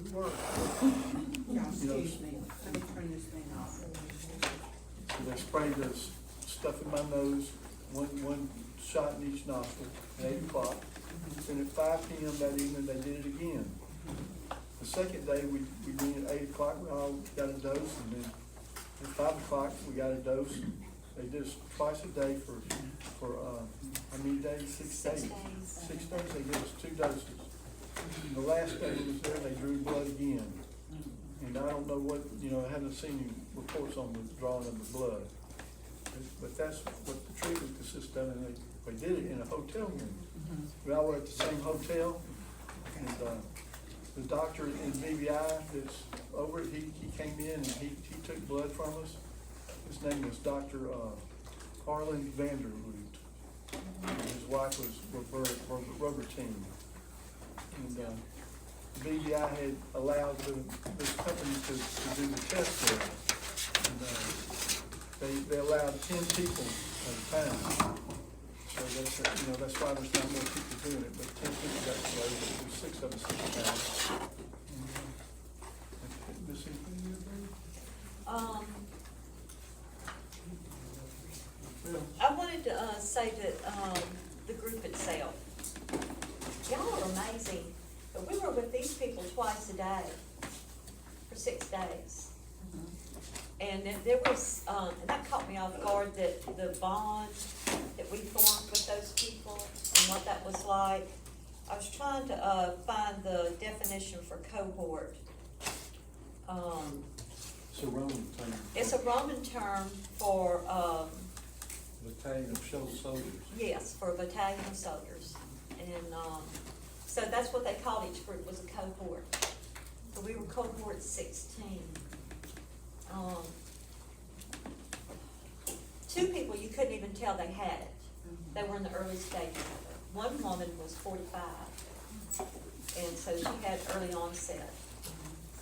work. Yeah, You know, excuse me, let me turn this thing off. so they sprayed this stuff in my nose, one shot in each nostril at 8 o'clock. Then at 5 p.m. that evening, they did it again. The second day, we did at 8 o'clock, we all got a dose, and then at 5 o'clock, we got a dose. They did us twice a day for how many days? 6 days. 6 days, they gave us 2 doses. And the last day we was there, they drew blood again. And I don't know what, I haven't seen any reports on the drawing of the blood. But that's what the treatment consists of, and they did it in a hotel room. We all were at the same hotel, and the doctor in VBI that's over it, he came in and he took blood from us. His name was Dr. Harlan Vanderloot. And his wife was Robertine. And VBI had allowed this company to do the test there. And they allowed 10 people at a time. So that's why there's not more people doing it, but 10 people got to go, but there was 6 of us at the time. Miss anything you agree? I wanted to say that the group itself, y'all are amazing. But we were with these people twice a day for 6 days. And then there was, and that caught me off guard, that the bond that we formed with those people and what that was like. I was trying to find the definition for cohort. It's a Roman term. It's a Roman term for, Battalion of soldiers. yes, for a battalion of soldiers. And so that's what they called each group, was a cohort. So we were cohort 16. 2 people you couldn't even tell they had it. They were in the early stages of it. One woman was 45, and so she had early onset.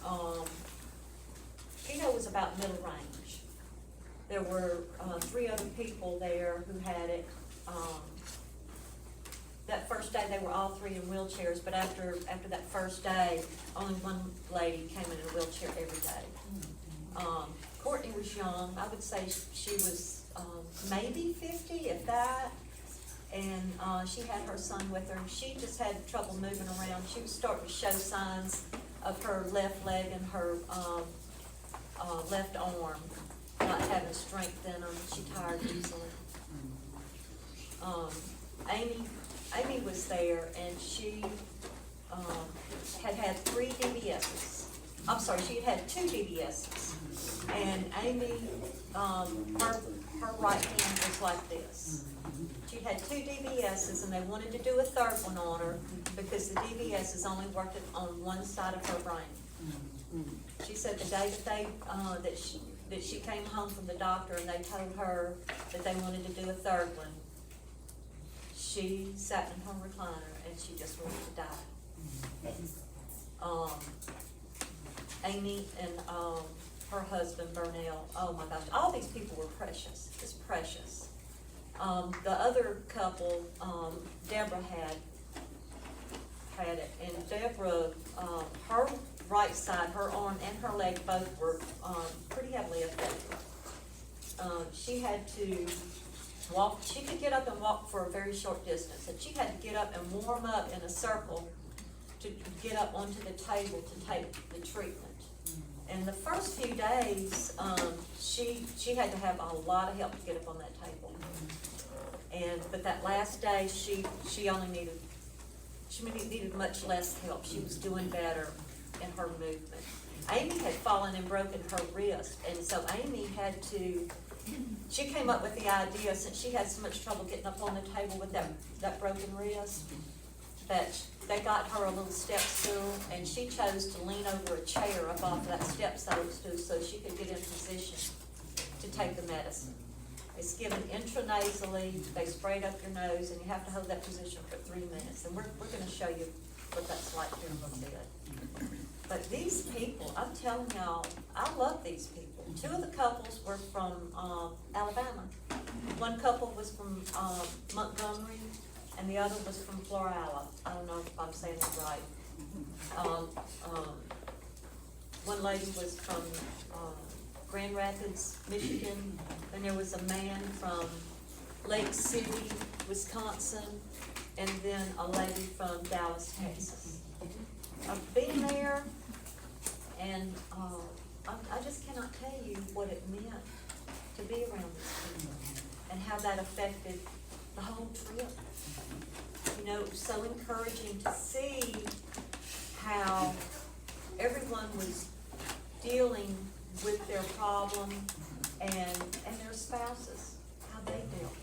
Keato was about middle range. There were 3 other people there who had it. That first day, they were all 3 in wheelchairs, but after that first day, only one lady came in a wheelchair every day. Courtney was young. I would say she was maybe 50, if that. And she had her son with her. She just had trouble moving around. She was starting to show signs of her left leg and her left arm not having strength in them. She tired easily. Amy was there, and she had 3 DBSs. I'm sorry, she had 2 DBSs. And Amy, her right hand was like this. She had 2 DBSs, and they wanted to do a 3rd one on her because the DBSs only worked on one side of her brain. She said the day that that she came home from the doctor and they told her that they wanted to do a 3rd one, she sat in her recliner and she just wanted to die. Amy and her husband, Burnell, oh my gosh, all these people were precious, just precious. The other couple, Deborah had it, and Deborah, her right side, her arm and her leg both were pretty heavily affected. She had to walk, she could get up and walk for a very short distance, and she had to get up and warm up in a circle to get up onto the table to take the treatment. And the first few days, she had to have a lot of help to get up on that table. But that last day, she only needed much less help. She was doing better in her movement. Amy had fallen and broken her wrist, and so Amy she came up with the idea, since she had so much trouble getting up on the table with that broken wrist, that they got her a little step stool, and she chose to lean over a chair up off that step stool so she could get in position to take the medicine. It's given intranasally, they sprayed up your nose, and you have to hold that position for 3 minutes. And we're going to show you what that's like here in a little bit. But these people, I'm telling y'all, I love these people. 2 of the couples were from Alabama. One couple was from Montgomery, and the other was from Florala. I don't know if I'm saying that right. one lady was from, Grand Rapids, Michigan, and there was a man from Lake City, Wisconsin, and then a lady from Dallas, Texas. I've been there, and, I just cannot tell you what it meant to be around these people, and how that affected the whole trip. You know, it was so encouraging to see how everyone was dealing with their problem and their spouses, how they dealt.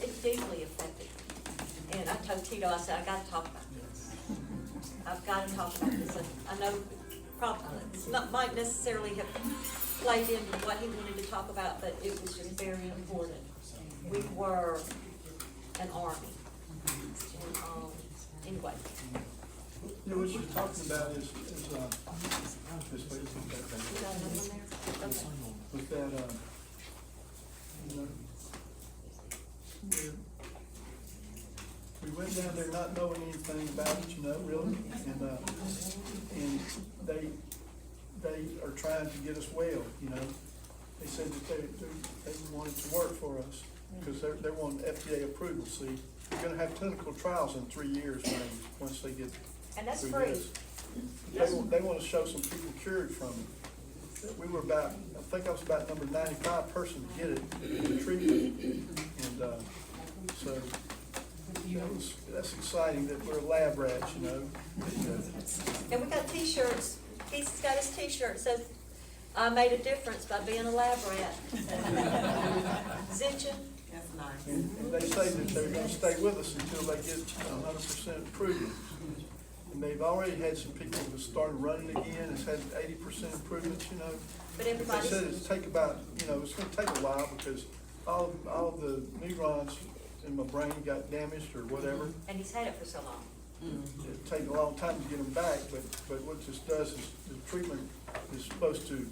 It deeply affected me. And I told Keato, I said, I gotta talk about this. I've gotta talk about this. And I know probably, it's not, might necessarily have played into what he wanted to talk about, but it was just very important. We were an army. And, anyway. You know, what you're talking about is, this way, You got another one there? Okay. with that, you know, we went down there not knowing anything about it, you know, really, and they are trying to get us well, you know. They said that they wanted to work for us, because they're wanting FDA approval, see. They're gonna have clinical trials in 3 years once they get And that's through free. this. They want to show some people cured from it. We were about, I think I was about number 95 person to get it, the treatment. And, so, that's exciting that we're lab rats, you know. And we got t-shirts. He's got his t-shirt, says, I made a difference by being a lab rat. Zhittya. That's nice. And they say that they're gonna stay with us until they get 100% improvement. And they've already had some people that started running again, it's had 80% improvements, you know. But They everybody's, said it's take about, you know, it's gonna take a while because all of the neurons in my brain got damaged or whatever. and he's had it for so long. It'd take a long time to get them back, but what this does is, the treatment is supposed to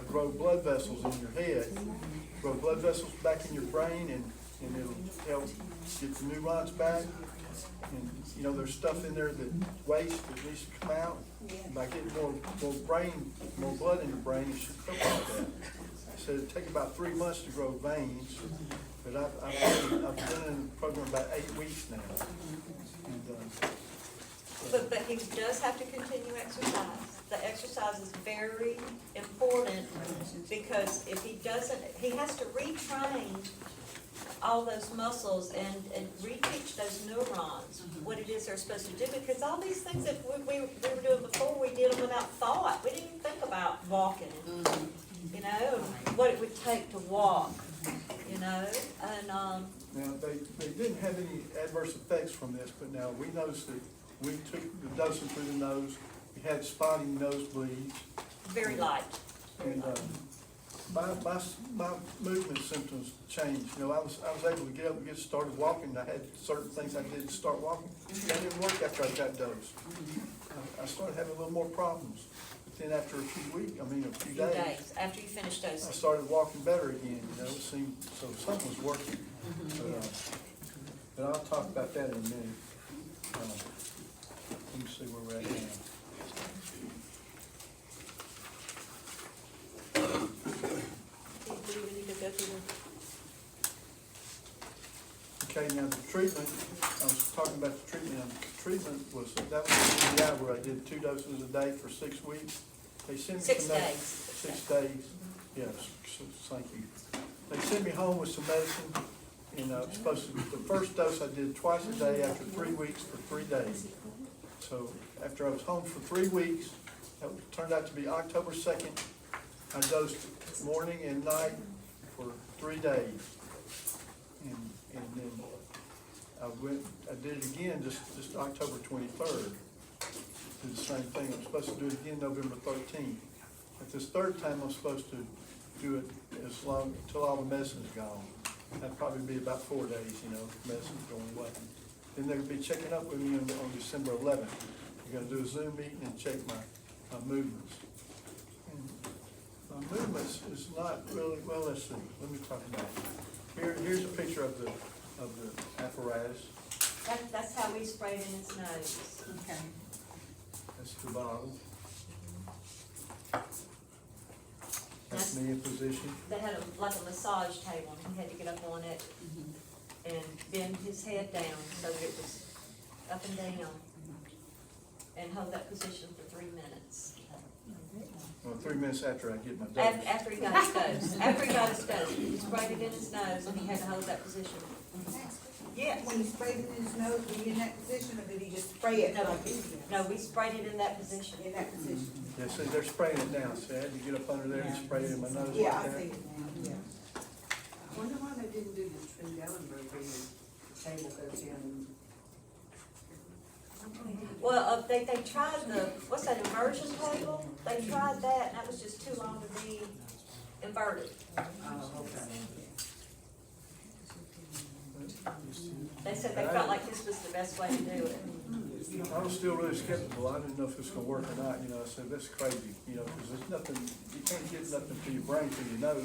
grow blood vessels in your head, grow blood vessels back in your brain, and it'll help get the neurons back. And, you know, there's stuff in there that waste that needs to come out. By getting more blood in your brain, it should help with that. I said it'd take about 3 months to grow veins, but I've been in the program about 8 weeks now. And, But he does have to continue exercise. The exercise is very important, because if he doesn't, he has to retrain all those muscles and reteach those neurons what it is they're supposed to do, because all these things that we were doing before, we did them without thought. We didn't even think about walking, you know, what it would take to walk, you know, and, now, they didn't have any adverse effects from this, but now we noticed that we took the dosing through the nose, we had spotting nosebleeds. very light. And, my movement symptoms changed, you know, I was able to get up and get started walking, I had certain things I did to start walking, that didn't work after I got dosed. I started having a little more problems, but then after a few days, After you finish I dosing. started walking better again, you know, it seemed, so something was working. But I'll talk about that in a minute. Let me see where we're at now. Do we need to go through Okay, now the treatment, I was talking about the treatment, and the treatment was, that was the hour where I did 2 doses a day for 6 weeks. They sent me 6 some med- days. 6 days, yes, thank you. They sent me home with some medicine, and I was supposed to, the first dose I did twice a day after 3 weeks for 3 days. So after I was home for 3 weeks, that turned out to be October 2nd, I dosed morning and night for 3 days. And then I did it again just October 23rd. Did the same thing. I'm supposed to do it again November 13th. At this third time, I'm supposed to do it as long, until all the medicine's gone. That'd probably be about 4 days, you know, medicine's going away. Then they'll be checking up with me on December 11th. We're gonna do a Zoom meeting and check my movements. And my movements is not really, well, let's see, let me talk about it. Here's a picture of the apparatus. That's how we sprayed in his nose. Okay. That's the bottle. That's me in position. They had like a massage table, and he had to get up on it and bend his head down so that it was up and down, and hold that position for 3 minutes. Well, 3 minutes after I get my dose. After he got his dose, after he got his dose, he sprayed it in his nose, and he had to hold that position. Yes. When he sprayed it in his nose, were you in that position, or did he just spray it? No, we sprayed it in that position. In that position? Yeah, see, they're spraying it now, so I had to get up under there and spray it in my nose Yeah, like I that. see it now, yeah. Wonder why they didn't do the Trendelenburg where the table goes in. Well, they tried the, what's that, immersion table? They tried that, and that was just too long to be inverted. Oh, okay. They said they felt like this was the best way to do it. I was still really skeptical. I didn't know if it was gonna work or not, you know. I said, that's crazy, you know, because there's nothing, you can't get nothing to your brain through your nose.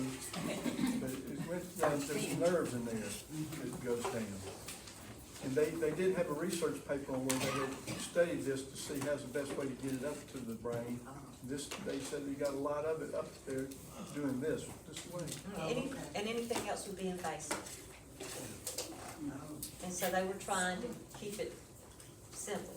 But it went down, there's some nerves in there that goes down. And they did have a research paper on where they had studied this to see how's the best way to get it up to the brain. This, they said they got a lot of it up there doing this way. And anything else would be invasive. No. And so they were trying to keep it simple.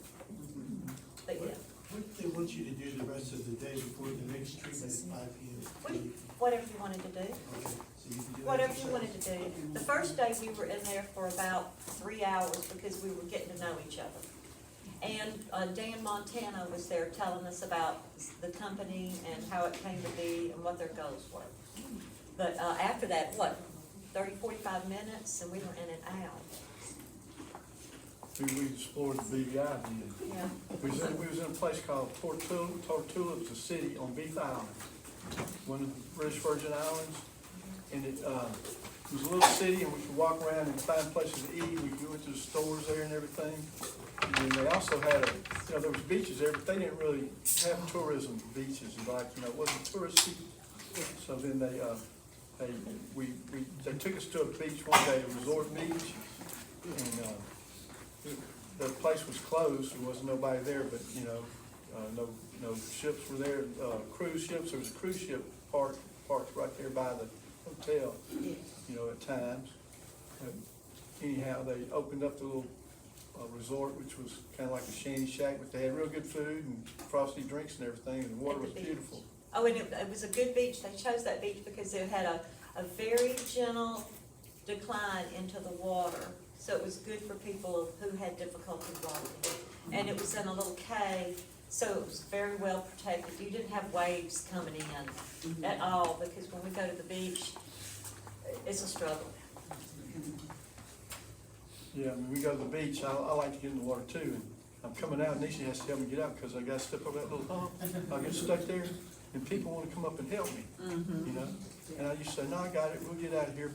But yeah, What do they want you to do the rest of the day before the next treatment at 5 p.m.? whatever you wanted to do. Okay, so you can do Whatever you exercise. wanted to do. The first day we were in there for about 3 hours because we were getting to know each other. And Dan Montana was there telling us about the company and how it came to be and what their goals were. But after that, 30, 45 minutes, and we were in and out. We explored the BVI then. Yeah. We was in a place called Tortuga, it's a city on Beef Island, one of the British Virgin Islands. And it was a little city, and we could walk around and find places to eat. We went to the stores there and everything. And then they also had, there was beaches there, but they didn't really have tourism beaches, like, it wasn't touristy. So then they took us to a beach one day, a resort beach, and the place was closed. There wasn't nobody there, but no ships were there. Cruise ships. There was a cruise ship parked right there by the hotel. At times. But anyhow, they opened up the little resort, which was kind of like a shanty shack, but they had real good food and frosty drinks and everything, and the water was beautiful. Oh, and it was a good beach. They chose that beach because it had a very gentle decline into the water. So it was good for people who had difficulty walking. And it was in a little cave, so it was very well protected. You didn't have waves coming in at all, because when we go to the beach, it's a struggle. Yeah, when we go to the beach, I like to get in the water too. And I'm coming out, and Nisha has to help me get out because I got to step over that little hump. I get stuck there, and people want to come up and help me, And I used to say, no, I got it, we'll get out of here.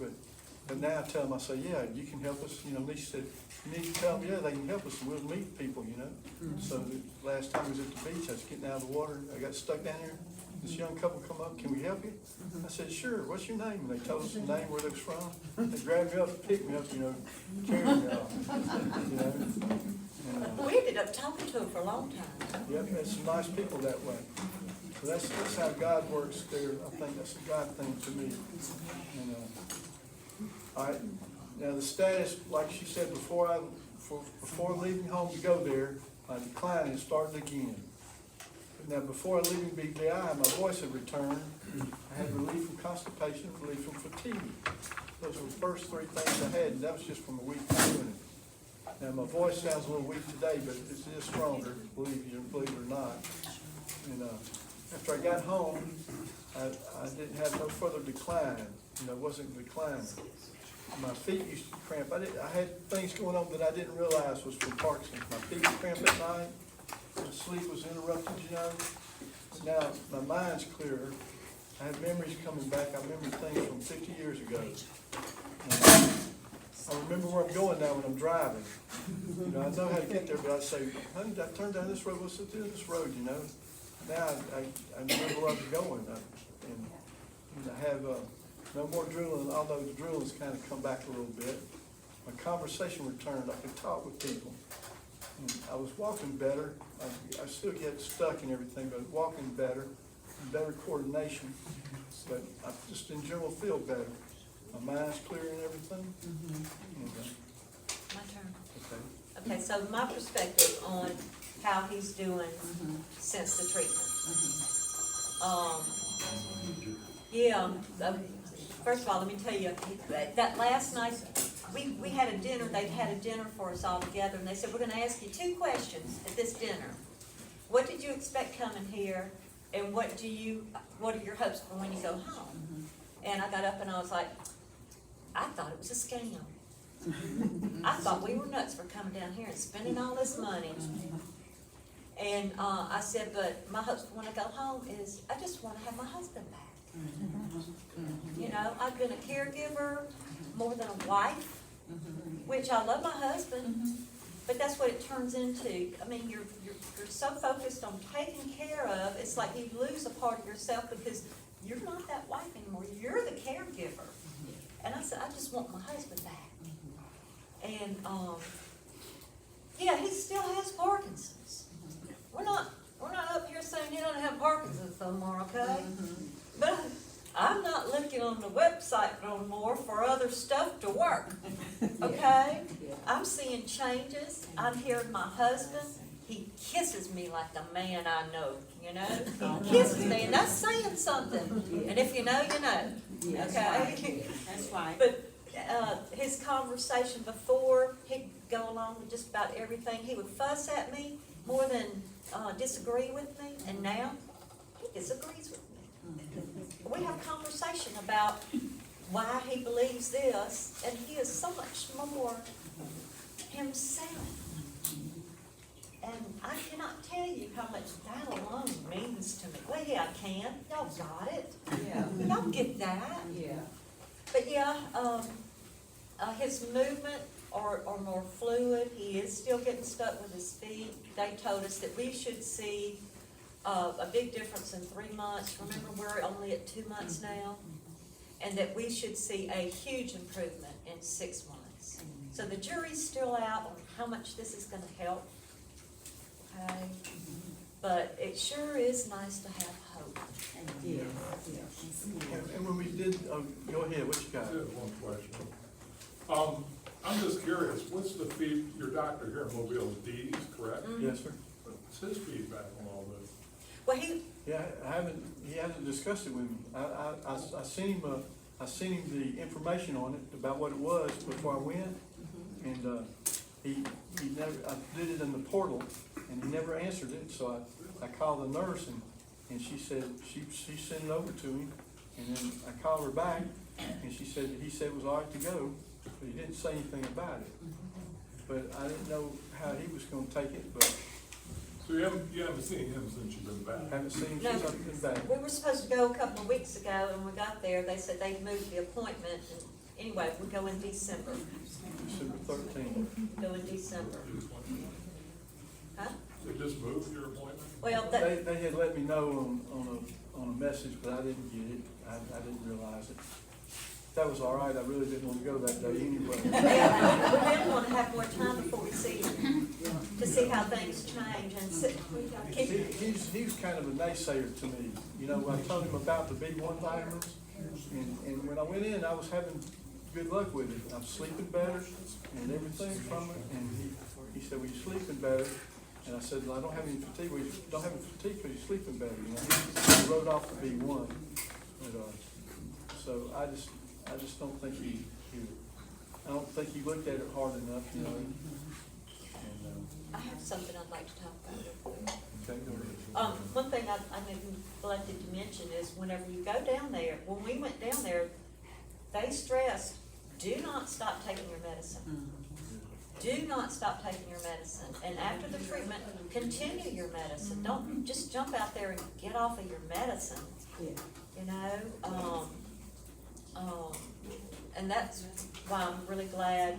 But now I tell them, I say, yeah, you can help us. Nisha said, you need to tell them, yeah, they can help us, and we'll meet people, So the last time I was at the beach, I was getting out of the water, I got stuck down there. This young couple come up, can we help you? I said, sure, what's your name? And they told us the name, where they was from. They grabbed me up, picked me up, carried me off. We ended up talking to them for a long time. Yep, there's some nice people that way. So that's how God works there. I think that's a God thing to me. All right, now the status, like she said, before leaving home to go there, my decline had started again. Now, before leaving BVI, my voice had returned. I had relief from constipation, relief from fatigue. Those were the first 3 things I had, and that was just from a week of doing it. Now, my voice sounds a little weak today, but it is stronger, believe it or not. And after I got home, I didn't have no further decline. It wasn't declining. My feet used to cramp. I had things going on that I didn't realize was from Parkinson's. My feet would cramp at night. My sleep was interrupted, Now, my mind's clearer. I have memories coming back. I remember things from 50 years ago. I remember where I'm going now when I'm driving. I know how to get there, but I say, honey, I turned down this road. What's it do this road, Now I remember where I'm going. And I have no more drooling, although the drooling's kind of come back a little bit. My conversation returned. I could talk with people. And I was walking better. I still get stuck and everything, but walking better, better coordination. But I just in general feel better. My mind's clear and everything. And, My turn. okay. Okay, so my perspective on how he's doing since the treatment. Yeah, first of all, let me tell you, that last night, we had a dinner, they had a dinner for us all together, and they said, we're gonna ask you 2 questions at this dinner. What did you expect coming here, and what are your hopes for when you go home? And I got up and I was like, I thought it was a scam. I thought we were nuts for coming down here and spending all this money. And I said, but my hopes for when I go home is I just want to have my husband back. You know, I've been a caregiver more than a wife, which I love my husband, but that's what it turns into. I mean, you're so focused on taking care of, it's like you lose a part of yourself because you're not that wife anymore. You're the caregiver. And I said, I just want my husband back. And, yeah, he still has Parkinson's. We're not up here saying he doesn't have Parkinson's no more, okay? But I'm not looking on the website no more for other stuff to work, okay? I'm seeing changes. I'm hearing my husband. He kisses me like the man I know, you know? He kisses me, and that's saying something. And if you know, you know, okay? That's right. But his conversation before, he'd go along with just about everything. He would fuss at me more than disagree with me, and now he disagrees with me. We have conversation about why he believes this, and he is so much more himself. And I cannot tell you how much that alone means to me. Well, yeah, I can. Y'all got it. Yeah. Y'all get that. Yeah. But yeah, his movement are more fluid. He is still getting stuck with his feet. They told us that we should see a big difference in 3 months. Remember, we're only at 2 months now. And that we should see a huge improvement in 6 months. So the jury's still out on how much this is gonna help. Okay? But it sure is nice to have hope. Yeah. And when we did, go ahead, what you got? I have one question. I'm just curious, what's the your doctor here in Mobile is Dee's, correct? Yes, sir. What's his feedback on all this? Well, he Yeah, he hasn't discussed it with me. I sent him the information on it about what it was before I went. And, he never, I did it in the portal and he never answered it. So I called the nurse and she said, she sent it over to him. And then I called her back and she said that he said it was all right to go, but he didn't say anything about it. But I didn't know how he was gonna take it, but So you haven't seen him since you've been back? haven't seen him No. since I've been back. We were supposed to go a couple of weeks ago, and we got there, they said they moved the appointment, and anyway, we go in December, December 13th. go in December. Huh? They just moved your appointment? Well, They had let me know on a message, but I didn't get it. I didn't realize it. That was all right. I really didn't want to go that day anyway. yeah, we didn't wanna have more time before we see him, to see how things change, and He's kind of a naysayer to me. You know, I told him about the big one-timers, and when I went in, I was having good luck with it. I'm sleeping better and everything from it, and he said, well, you're sleeping better. And I said, well, I don't have any fatigue. Well, you don't have any fatigue because you're sleeping better. You know, he wrote off the B1. But, so I just don't think I don't think he looked at it hard enough, you know. And, I have something I'd like to talk about. okay, go ahead. One thing I neglected to mention is whenever you go down there, when we went down there, they stressed, do not stop taking your medicine. Do not stop taking your medicine. And after the treatment, continue your medicine. Don't just jump out there and get off of your medicine. You know, and that's why I'm really glad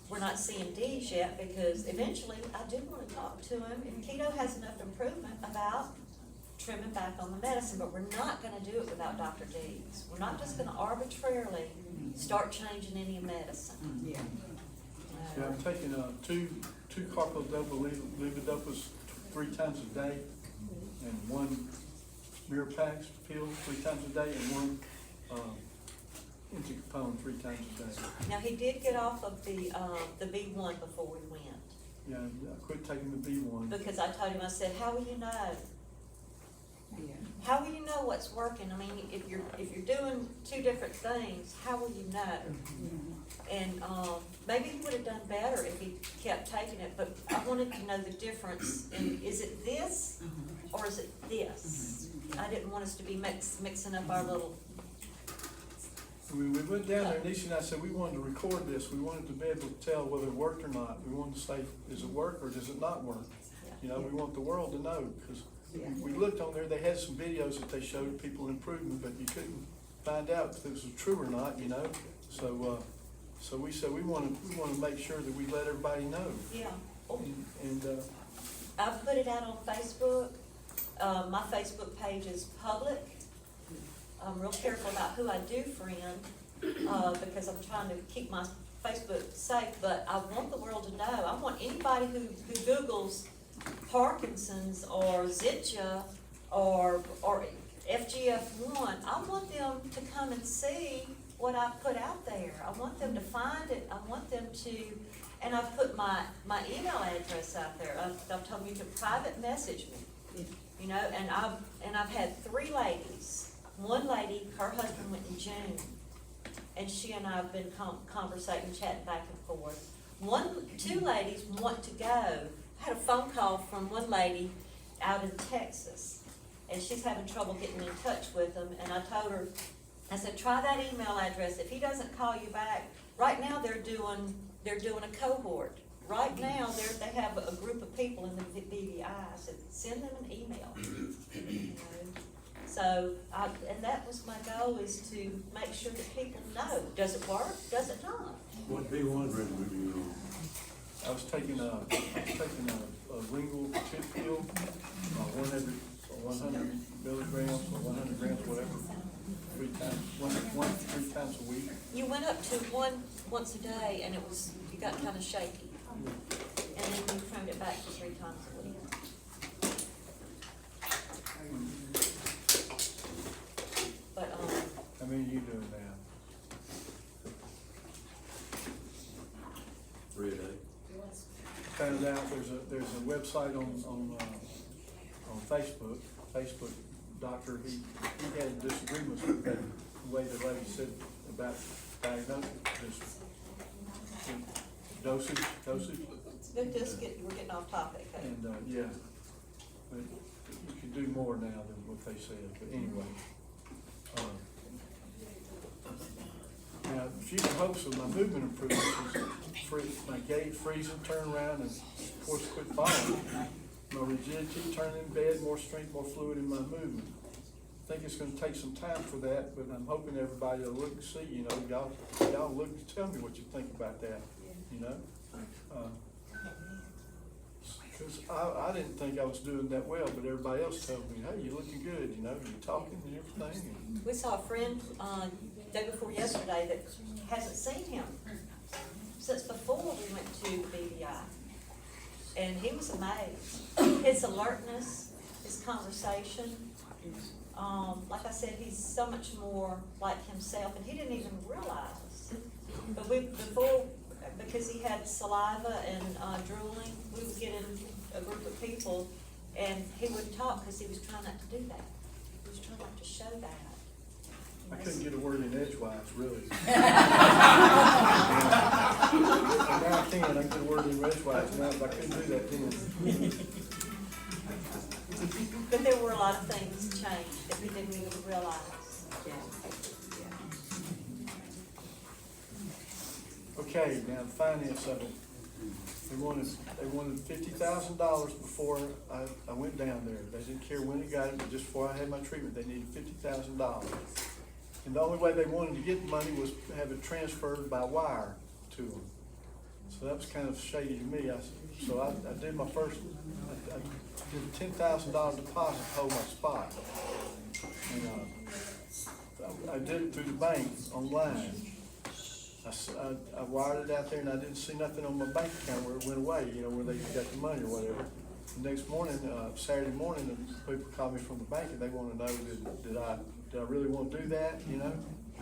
we're not seeing D's yet, because eventually I do want to talk to him. If Keato has enough improvement, about trimming back on the medicine, but we're not going to do it without Dr. D's. We're not just going to arbitrarily start changing any medicine. Yeah. Yeah, I'm taking, two carbidopa levodopas 3 times a day, and 1 Mirapax pill 3 times a day, and 1, Inticapone 3 times a day. Now, he did get off of the B1 before we went, Yeah, I quit taking the B1. because I told him, I said, how will you know? Yeah. How will you know what's working? I mean, if you're doing 2 different things, how will you know? And, maybe he would have done better if he kept taking it, but I wanted to know the difference in, is it this, or is it this? I didn't want us to be mixing up our little, We went down there, Nisha and I said, we wanted to record this, we wanted to be able to tell whether it worked or not. We wanted to say, does it work or does it not work? You know, we want the world to know, because we looked on there, they had some videos that they showed people improvement, but you couldn't find out if it was true or not, you know? So we said, we wanna make sure that we let everybody know. yeah. And, I put it out on Facebook. My Facebook page is public. I'm real careful about who I do friend, because I'm trying to keep my Facebook safe, but I want the world to know. I want anybody who Googles Parkinson's or Zhittya or FGF-1, I want them to come and see what I put out there. I want them to find it. I want them to, and I've put my email address out there. I've told them you can private message me, you know, and I've had 3 ladies. One lady, her husband went in June, and she and I have been conversating, chatting back and forth. 2 ladies want to go. I had a phone call from one lady out in Texas, and she's having trouble getting in touch with them, and I told her, I said, try that email address. If he doesn't call you back, right now they're doing a cohort. Right now, they have a group of people in the BVI. I said, send them an email. You know? So, and that was my goal, is to make sure that people know, does it work, does it not? What B1 regimen are you on? I was taking a lingual tip pill, 1 every 100 milligrams or 100 grams, whatever, 3 times a week. You went up to 1 once a day, and you got kind of shaky. And then you trimmed it back to 3 times a week. But, How many are you doing now? 3 a day. Found out there's a website on Facebook doctor, he had disagreements with that, the way the lady said about diagnosis, just dosage, we're getting off topic. Okay? and, yeah. But you can do more now than what they said, but anyway. Now, she can hope so, my movement improves, my gait, freezing, turnaround, and of course quit falling. My rigidity, turning in bed, more strength, more fluid in my movement. I think it's gonna take some time for that, but I'm hoping everybody will look and see, you know, y'all look and tell me what you think about that, you know? Cause I didn't think I was doing that well, but everybody else told me, hey, you're looking good, you know, you're talking and everything. And We saw a friend, day before yesterday that hasn't seen him since before we went to BVI. And he was amazed. His alertness, his conversation, like I said, he's so much more like himself, and he didn't even realize. But because he had saliva and drooling, we would get in a group of people, and he wouldn't talk because he was trying not to do that. He was trying not to show that. I couldn't get a word in edgewise, really. And now I can get a word in edgewise now, but I couldn't do that then. But there were a lot of things changed that we didn't even realize. Okay, now the finance of it. They wanted $50,000 before I went down there. They didn't care when it got it, but just before I had my treatment, they needed $50,000. And the only way they wanted to get the money was to have it transferred by wire to them. So that was kind of shady to me. So I did my first, I did a $10,000 deposit to hold my spot. And I did it through the bank online. I wired it out there and I didn't see nothing on my bank account where it went away, you know, where they got the money or whatever. The next morning, Saturday morning, the people called me from the bank and they wanna know, did I really wanna do that, you know?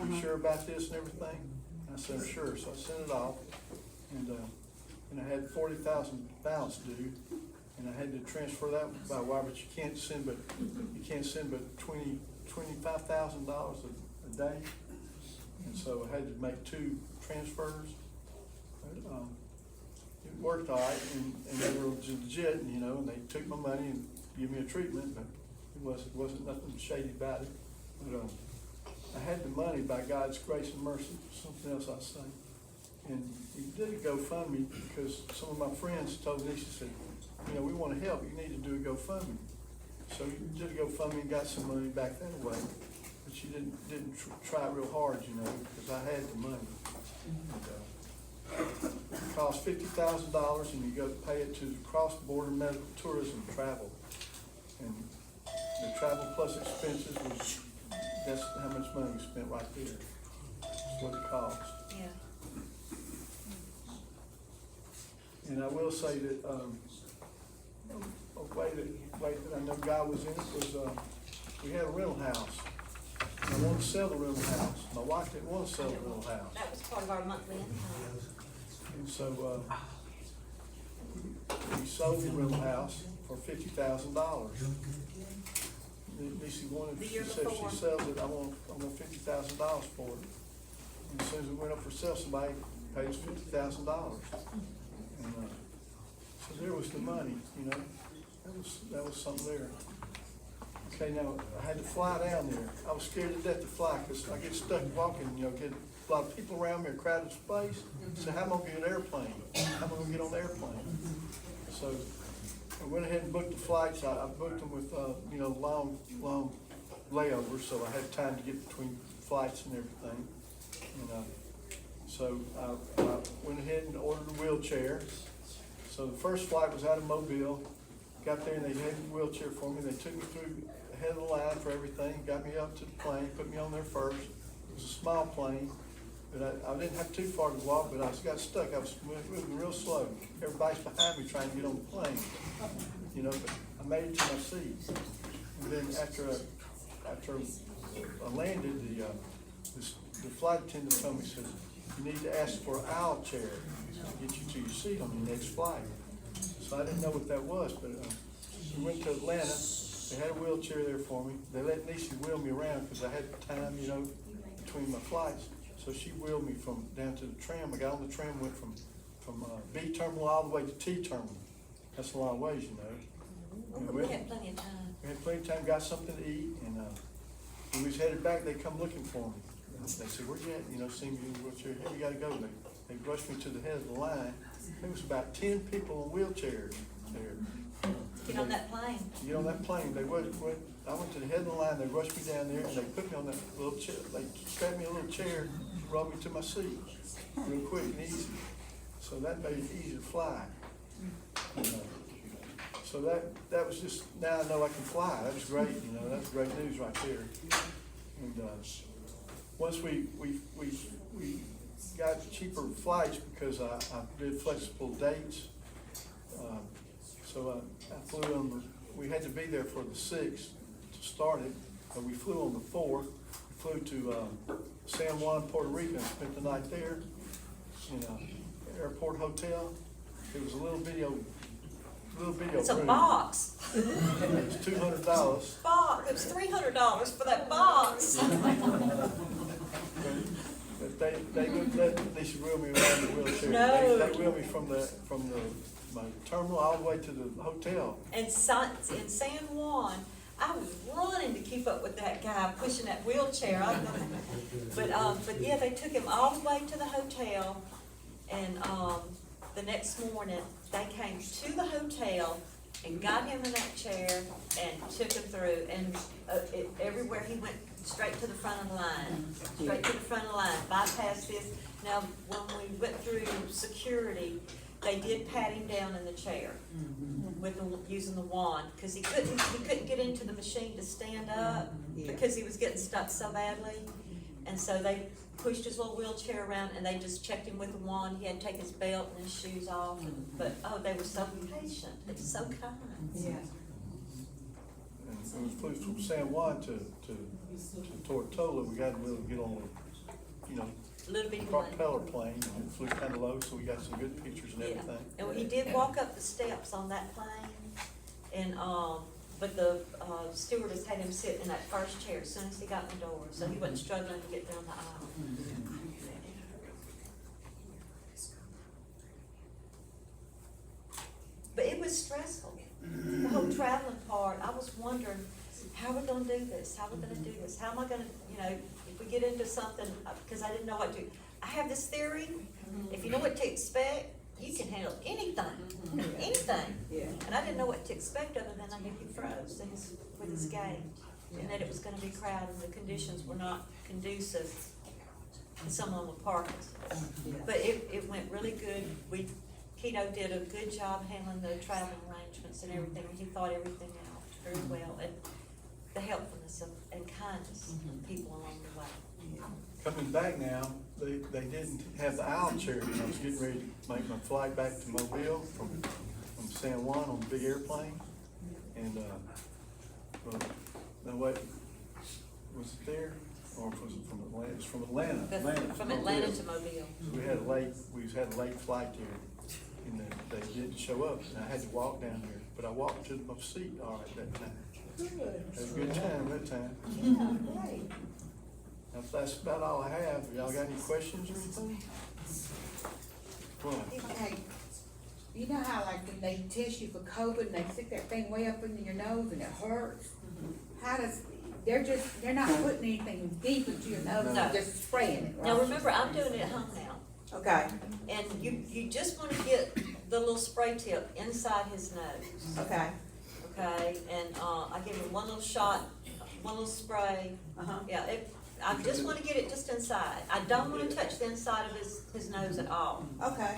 You sure about this and everything? And I said, I'm sure, so I sent it off, and I had 40,000 balance due, and I had to transfer that by wire, but you can't send but $25,000 a day, and so I had to make 2 transfers. It worked all right, and they were legit, you know, and they took my money and gave me a treatment, but it wasn't nothing shady about it. But I had the money by God's grace and mercy, something else I say. And he did a GoFundMe because some of my friends told me, she said, you know, we want to help, you need to do a GoFundMe. So he did a GoFundMe and got some money back that way, but she didn't try real hard, you know, because I had the money. And, it costs $50,000 and you go pay it to Cross-Border Medical Tourism Travel. And the travel plus expenses that's how much money we spent right there. That's what it cost. Yeah. And I will say that, a way that I know God was in it was, we had a rental house. And I wanted to sell the rental house. My wife didn't want to sell the rental house. That was part of our monthly income. And so, we sold the rental house for $50,000. Lisa wanted, The she year said if before. she sells it, I want $50,000 for it. And as soon as it went up for sale, somebody paid us $50,000. And, so there was the money, you know, that was something there. Okay, now, I had to fly down there. I was scared to death to fly, because I get stuck walking, you know, get a lot of people around me, a crowded space. So how am I gonna get an airplane? How am I gonna get on the airplane? So I went ahead and booked the flights. I booked them with, you know, long layovers, so I had time to get between flights and everything. And, so I went ahead and ordered a wheelchair. So the first flight was out of Mobile. Got there and they had a wheelchair for me. They took me through the head of the line for everything, got me up to the plane, put me on there first. It was a small plane, but I didn't have too far to walk, but I got stuck. I was moving real slow. Everybody's behind me trying to get on the plane, you know, but I made it to my seat. And then after I landed, the flight attendant told me, said, you need to ask for an aisle chair to get you to your seat on your next flight. So I didn't know what that was, but we went to Atlanta. They had a wheelchair there for me. They let Niecy wheel me around because I had time, you know, between my flights. So she wheeled me from down to the tram. I got on the tram, went from B terminal all the way to T terminal. That's a long ways, you know. And We had plenty of time. we had plenty of time, got something to eat, and when we was headed back, they come looking for me. And they said, where'd you at? You know, see me in the wheelchair. Hey, you gotta go. They rushed me to the head of the line. There was about 10 people in wheelchairs there. Get on that plane. Get on that plane. I went to the head of the line. They rushed me down there and they put me on that little chair. They strapped me a little chair, brought me to my seat, real quick and easy. So that made it easy to fly. So that was just, now I know I can fly. That was great, you know, that's great news right there. And once we got cheaper flights because I did flexible dates. So I flew on we had to be there for the 6th to start it, but we flew on the 4th. We flew to San Juan, Puerto Rico, and spent the night there in an airport hotel. It was a little video It's a room. box. It was $200. Box. It was $300 for that box. But they wouldn't let Lisa wheel me around the wheelchair. No. They wheeled me from my terminal all the way to the hotel. And in San Juan, I was running to keep up with that guy pushing that wheelchair. But yeah, they took him all the way to the hotel, and the next morning they came to the hotel and got him in that chair and took him through. And everywhere he went, straight to the front of the line, straight to the front of the line, bypassed this. Now, when we went through security, they did pat him down in the chair with using the wand, because he couldn't get into the machine to stand up because he was getting stuck so badly. And so they pushed his little wheelchair around and they just checked him with a wand. He had to take his belt and his shoes off. But, oh, they were so patient. They were so kind. Yeah. And it was flew from San Juan to Tortola, we got to really get on, you know, Little bitty plane. propeller plane, and it flew kind of low, so we got some good pictures and Yeah. everything. And he did walk up the steps on that plane and, but the, stewardess had him sit in that first chair as soon as he got in the door, so he wasn't struggling to get down the aisle. But it was stressful, the whole traveling part. I was wondering, how are we gonna do this? How are we gonna do this? How am I gonna, you know, if we get into something, because I didn't know what to, I have this theory, if you know what to expect, you can handle anything, anything. Yeah. And I didn't know what to expect other than I knew he froze with his gait, and that it was gonna be crowded, and the conditions were not conducive to someone with Parkinson's. But it went really good. Keato did a good job handling the traveling arrangements and everything. He thought everything out very well, and the helpfulness and kindness of people along the way. Coming back now, they didn't have the aisle chair, and I was getting ready to make my flight back to Mobile from San Juan on the big airplane, and, well, no, wait, was it there, or was it from Atlanta? It was from Atlanta. From Atlanta to Mobile. We had a late flight there, and then they didn't show up, and I had to walk down there, but I walked to my seat all right that time. Had a good time that time. Yeah, great. That's about all I have. Y'all got any questions or anything? What? Hey, you know how like when they test you for COVID and they stick that thing way up in your nose and it hurts? How does, they're not putting anything deep into your nose, No. they're just spraying it, right? Now, remember, I'm doing it at home now, Okay, and you just wanna get the little spray tip inside his nose, okay, okay? And, I give him one little shot, one little spray. uh-huh, Yeah, I just wanna get it just inside. I don't wanna touch the inside of his nose at all. okay.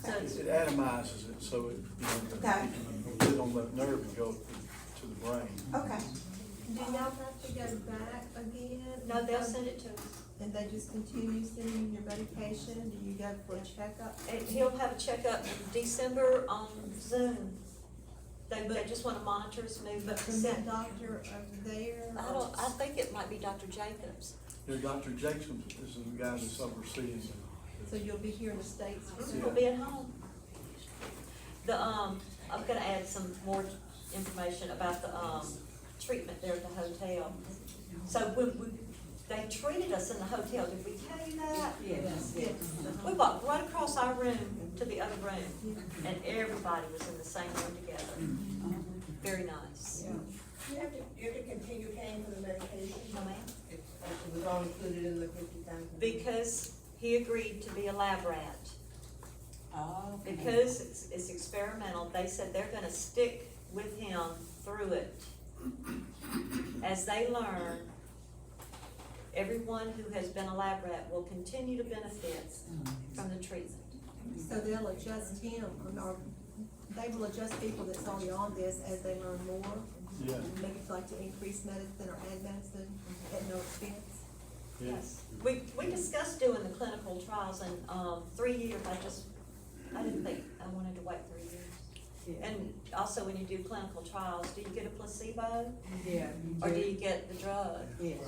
So it's, It atomizes it, so it, you know, Okay. it can get on the nerve and go to the brain. Okay. Do y'all have to go back again? no, they'll send it to us. And they just continue sending your medication? Do you go for a checkup? And he'll have a checkup in December on Zoom. They just wanna monitor his But movement. from that doctor over there? I think it might be Dr. Jacobs. Yeah, Dr. Jacobs is the guy that's overseeing it. So you'll be here in the States? We'll be at home. I'm gonna add some more information about the, treatment there at the hotel. So they treated us in the hotel, did we tell you that? Yes. Yes. We walked right across our room to the other room, and everybody was in the same room together. Very nice. You have to continue paying for the medication? No, ma'am. It was all included in the 50,000. Because he agreed to be a lab rat. Oh. Because it's experimental, they said they're gonna stick with him through it. As they learn, everyone who has been a lab rat will continue to benefit from the treatment. So they'll adjust him, or they will adjust people that's already on this as they learn more? Yeah. Maybe like to increase medicine or add medicine at no expense? Yes. We discussed doing the clinical trials in, 3 years, I didn't think I wanted to wait 3 years. And also when you do clinical trials, do you get a placebo? Yeah. Or do you get the drug? Yes.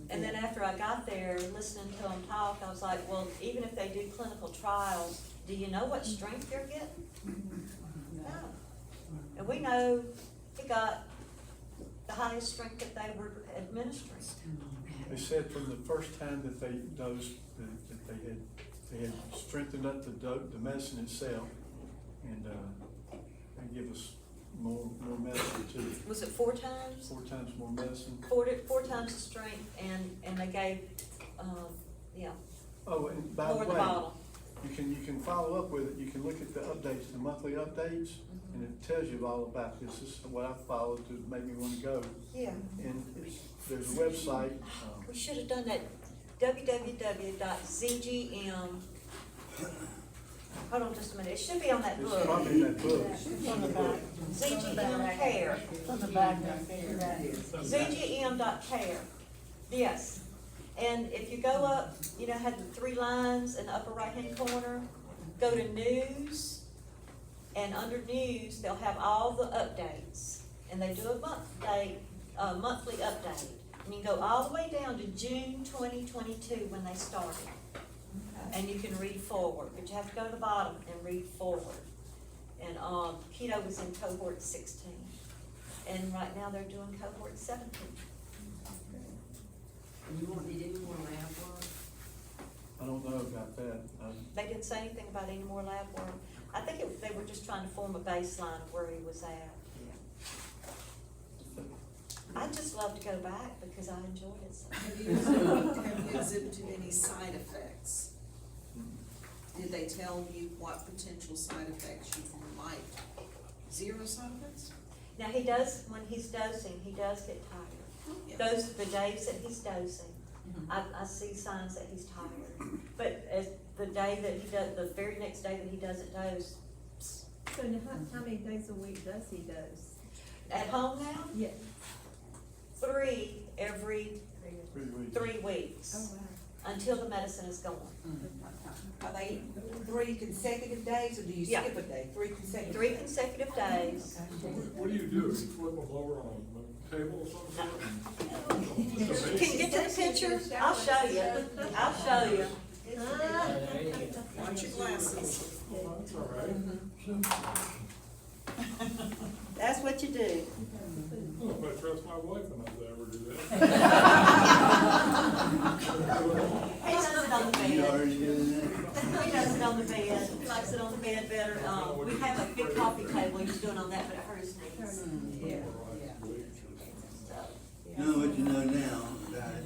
And then after I got there, listening to them talk, I was like, well, even if they do clinical trials, do you know what strength you're getting? No. And we know he got the highest strength that they were administering. They said from the first time that they dosed, that they had strengthened up the medicine itself, and, they give us more medicine too. Was it 4 times? 4 times more medicine. Four times the strength, and they gave, yeah, Oh, and by the more in the way, bottle. you can follow up with it, you can look at the updates, the monthly updates, and it tells you all about this. This is what I followed to make me wanna go. Yeah. And there's a website, We should have done that, www.zgm. Hold on just a minute, it should be on that it's book. probably in that book. ZGM Care. On the back right there. ZGM.care. Yes. And if you go up, you know, had the three lines in the upper right-hand corner, go to news, and under news, they'll have all the updates. And they do a monthly update. And you can go all the way down to June 2022 when they started. And you can read forward, but you have to go to the bottom and read forward. And, Keato was in cohort 16. And right now they're doing cohort 17. And you won't need any more lab work? I don't know about that. They didn't say anything about any more lab work. I think they were just trying to form a baseline of where he was at. I'd just love to go back because I enjoyed it so much. Have you exhibited any side effects? Did they tell you what potential side effects you might? Zero side effects? Now, he does, when he's dosing, he does get tired. Yeah. Those are the days that he's dosing. I see signs that he's tired. But as the day that he does, the very next day that he doesn't dose, So now, how many days a week does he dose? at home now, Yeah. 3 every 3 weeks, Oh, wow. until the medicine is gone. Are they 3 consecutive days, or do you Yeah. skip a day? 3 consecutive? 3 consecutive days. What do you do? You flip them over on a table or something? Can you get to the picture? I'll show you. I'll show you. Watch your glasses. That's all right. That's what you do. I don't know if I trust my wife enough to ever do that. He does it on the You bed. already doing that? He does it on the bed. He likes it on the bed better. We have a big coffee table. He's doing on that, but it hurts knees. Yeah. So, Knowing what you know now about it,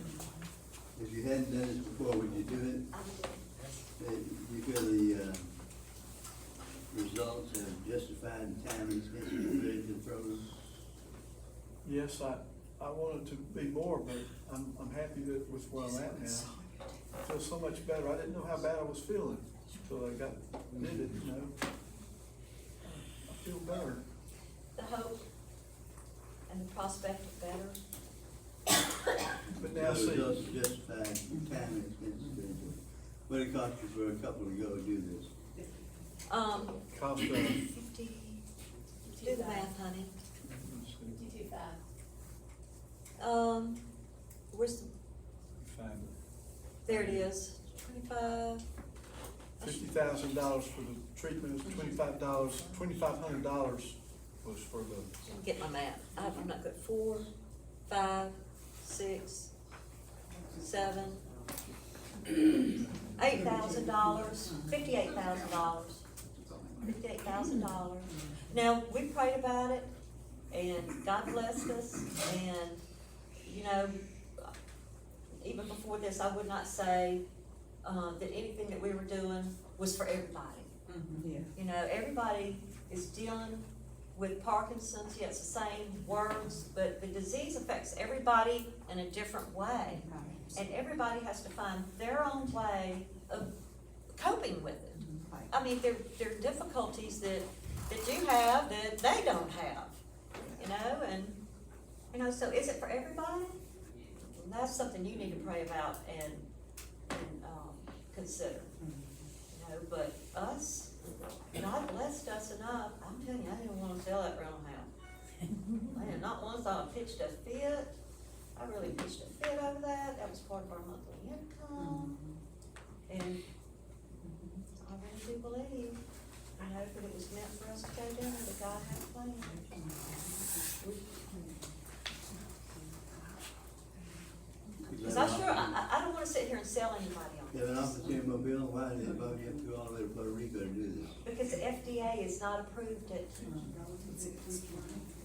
if you hadn't done this before, would you do it? You feel the, results have justified the time and expense you put into the program? Yes, I wanted to be more, but I'm happy that with where I'm at now. I feel so much better. I didn't know how bad I was feeling until I got did it, you know. I feel better. the hope and the prospect of better. But now The see, results have justified the time and expense you put into it. What it cost you for a couple to go do this? cost 50, do the math, honey. Where's, there it is, 25. $50,000 for the treatment, $2,500 was for the, Get my math. I'm not good. 4, 5, 6, 7, $8,000, $58,000. $58,000. Now, we prayed about it, and God blessed us, and, you know, even before this, I would not say, that anything that we were doing was for everybody. Yeah. You know, everybody is dealing with Parkinson's, yeah, it's the same words, but the disease affects everybody in a different way. And everybody has to find their own way of coping with it. I mean, there are difficulties that you have that they don't have, you know, and, you know, so is it for everybody? And that's something you need to pray about and consider, you know, but us, God blessed us enough. I'm telling you, I didn't want to sell that rental house. Man, not once I pitched a fit. I really pitched a fit over that. That was part of our monthly income. And I really do believe, you know, that it was meant for us to go down there, that God had a plan. Because I don't want to sit here and sell anybody on You have an this. opportunity mobile, why did they vote you up to all the way to Puerto Rico to do this? Because the FDA has not approved it.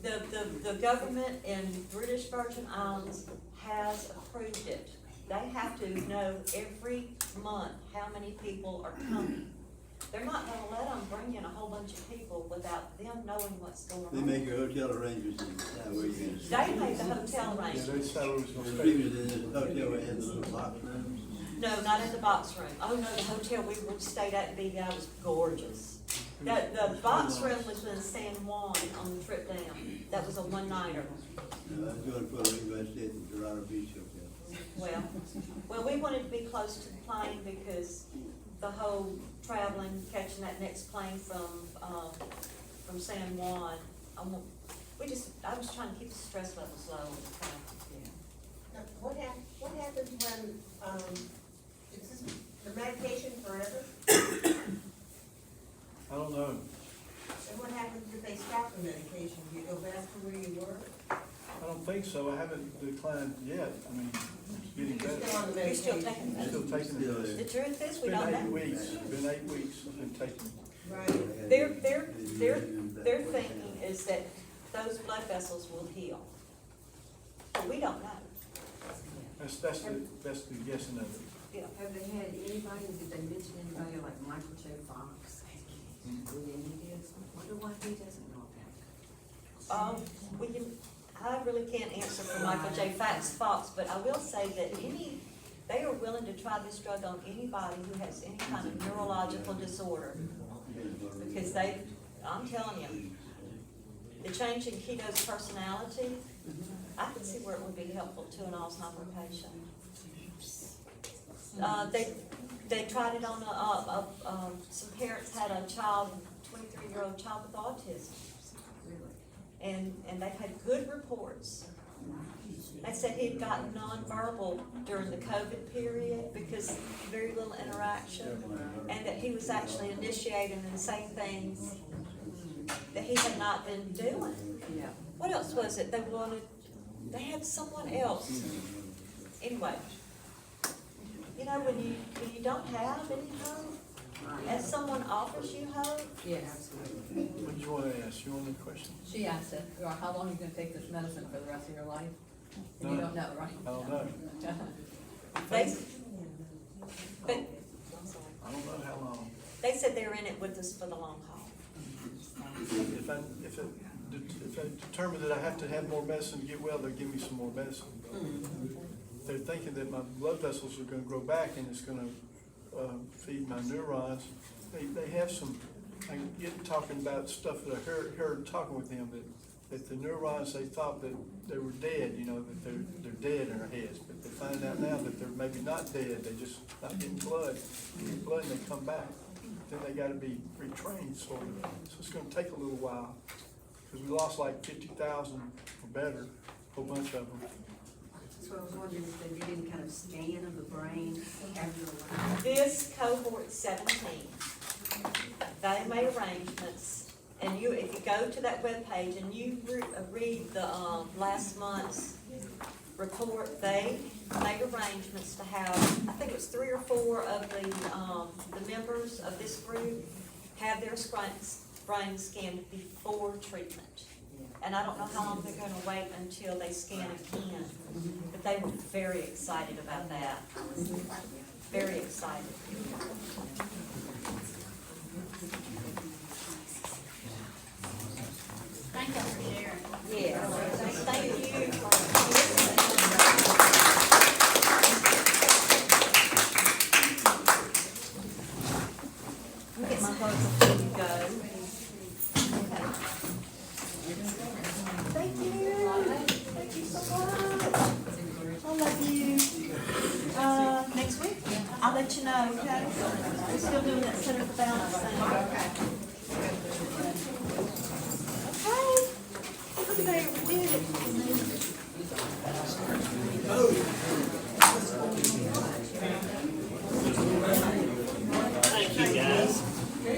The government in British Virgin Islands has approved it. They have to know every month how many people are coming. They're not gonna let them bring in a whole bunch of people without them knowing what's going on. They make your hotel arrangements and decide where you're gonna stay. They make the hotel yeah, arrangements. they said it was gonna The be. people in this hotel where they have the little box rooms. No, not in the box room. Oh, no, the hotel we stayed at in BVI was gorgeous. The box room was in San Juan on the trip down. That was a one-nighter. I was going to Puerto Rico, I stayed at the Dorado Beach Hotel. Well, we wanted to be close to the plane because the whole traveling, catching that next plane from San Juan, I was trying to keep the stress levels low at the time. Now, what happens when, is this the medication forever? I don't know. And what happens if they stop the medication? Do you go back to where you were? I don't think so. I haven't declined yet. I mean, it's getting You're better. still on the You're still medication? taking I'm still taking it. The truth is, It's we been don't 8 know. weeks. It's been 8 weeks I've been taking it. Right. Their thinking is that those blood vessels will heal. But we don't know. That's the guessing of it. Yeah. Have they had anybody, did they mention anybody like Michael J. Fox? With any of this? Wonder why he doesn't know about it. I really can't answer for Michael J. Fox, but I will say that they are willing to try this drug on anybody who has any kind of neurological disorder. Because I'm telling you, the change in Keato's personality, I can see where it would be helpful to an Alzheimer patient. They tried it on some parents had a 23-year-old child with autism. And they've had good reports. They said he'd gotten nonverbal during the COVID period because very little interaction, and that he was actually initiating and saying things that he had not been doing. Yeah. What else was it? They had someone else. Anyway, you know, when you don't have any hope, and someone offers you hope, Yeah, absolutely. What do you want to ask? You want a question? She asked it, or how long are you gonna take this medicine for the rest of your life? And you No. don't know, right? I don't know. but I don't know how long. they said they're in it with us for the long haul. If I determine that I have to have more medicine to get well, they'll give me some more medicine. They're thinking that my blood vessels are gonna grow back and it's gonna feed my neurons. They have some, I get talking about stuff that I heard talking with them, that the neurons, they thought that they were dead, you know, that they're dead in their heads, but they find out now that they're maybe not dead, they just not getting blood. They get blood and they come back. Then they gotta be retrained, sort of. So it's gonna take a little while, because we lost like 50,000 or better, a whole bunch of them. So I was wondering if they did any kind of scan of the brain after the life. This cohort 17, they made arrangements, and if you go to that webpage and you read the last month's report, they made arrangements to have, I think it was 3 or 4 of the members of this group have their brain scanned before treatment. And I don't know how long they're gonna wait until they scan again, but they were very excited about that. Very excited. Thank you for sharing. Yeah, thank you for listening. Get my votes before you go. Thank you. Thank you so much. I love you. Next week, I'll let you know, okay? We're still doing that Center for Balance thing.